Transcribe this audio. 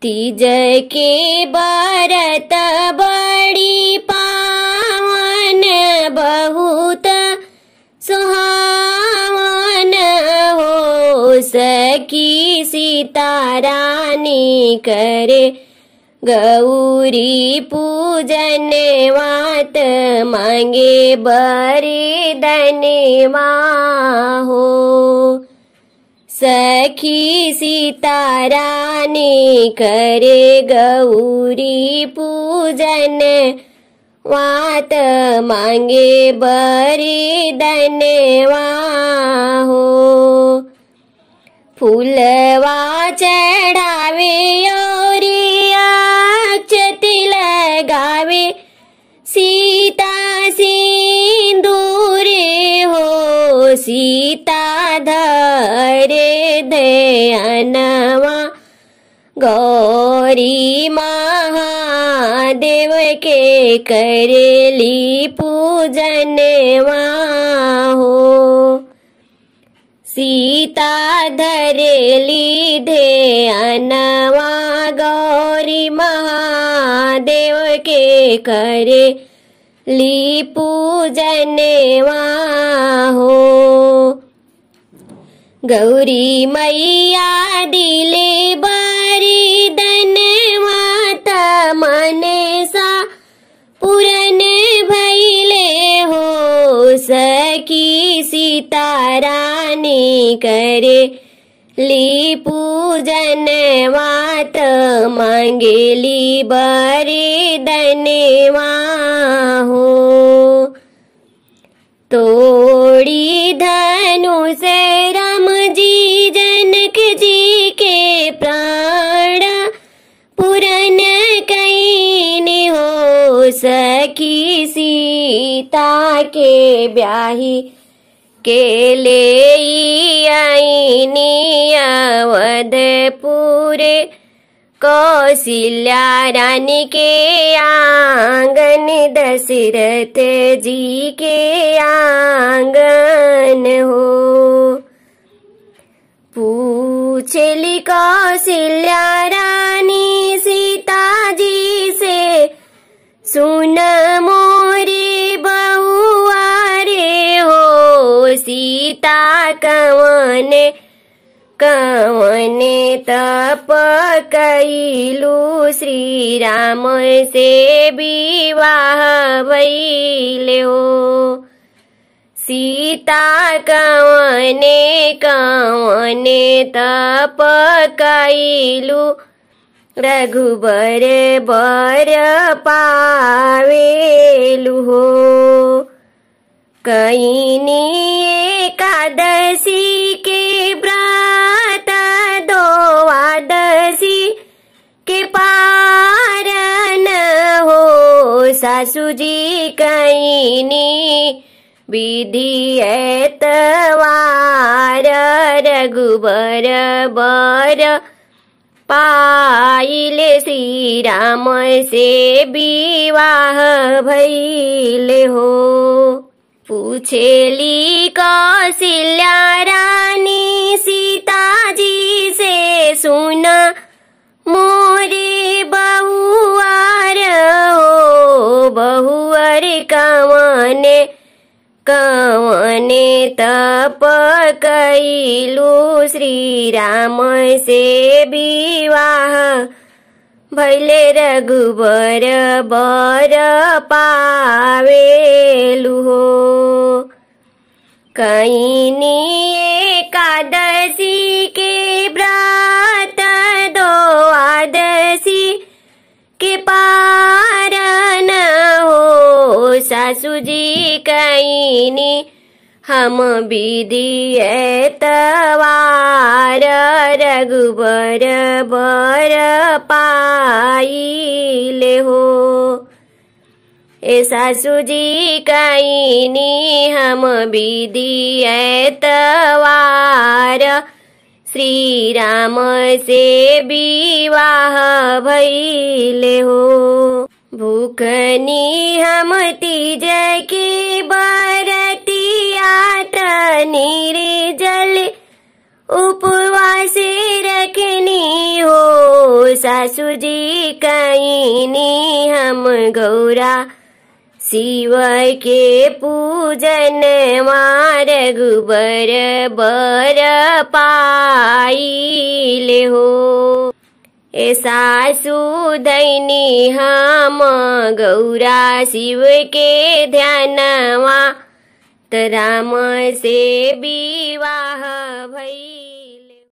तीज के बरत बड़ी पावन बहुत सुहावन हो। सखी सीता रानी करे गौरी पूजन वात मांगे बरदान हो। सखी सीता रानी करे गौरी पूजन वात मांगे बरदान हो। फूलवा चढ़ावे और अक्षत लगावे सीता सिंदूर हो। सीता धरे ध्यानवा गौरी महादेव के करेली पूजनवा हो। सीता धरेली ध्यानवा गौरी महादेव के करे ली पूजनवा हो। गौरी मैया दिले बरदान माता मने सा पूरन भइले हो। सखी सीता रानी करे ली पूजन वात मांगेली बरदान हो। तोड़ी धनुष राम जी जनक जी के प्राण पूरन कईन हो। सखी सीता के ब्याही के ले आईनी अवधपुरे कौशल्या रानी के आंगन दशरथ जी के आंगन हो। पूछली कौशल्या रानी सीता जी से सुन मोरी बहुआ रे हो। सीता कवने तप कइलू श्री राम से विवाह भइले हो। सीता कवने तप कइलू रघुबर बर पावेलु हो। कईनी एकादशी के व्रत द्वादशी के पारन हो। सासू जी कईनी विधि एतवार रघुबर बर पाइले श्री राम से विवाह भइले हो। पूछेली कौशल्या रानी सीता जी से सुन मोरे बहुआर हो। बहुआर कवने तप कइलू श्री राम से विवाह भइले रघुबर बर पावेलु हो। कईनी एकादशी के व्रत द्वादशी के पारन हो। सासू जी कईनी हम विधि एतवार रघुबर बर पाइले हो। ए सासू जी कईनी हम विधि एतवार श्री राम से विवाह भइले हो। भूखनी हम तीज के बरतिया निर्जल उपवास रखनी हो। सासुजी कईनी हम गौरा शिव के पूजन रघुबर बर पाइले हो। ए सासु दैनी हम गौरा शिव के ध्यानवा त राम से विवाह भई।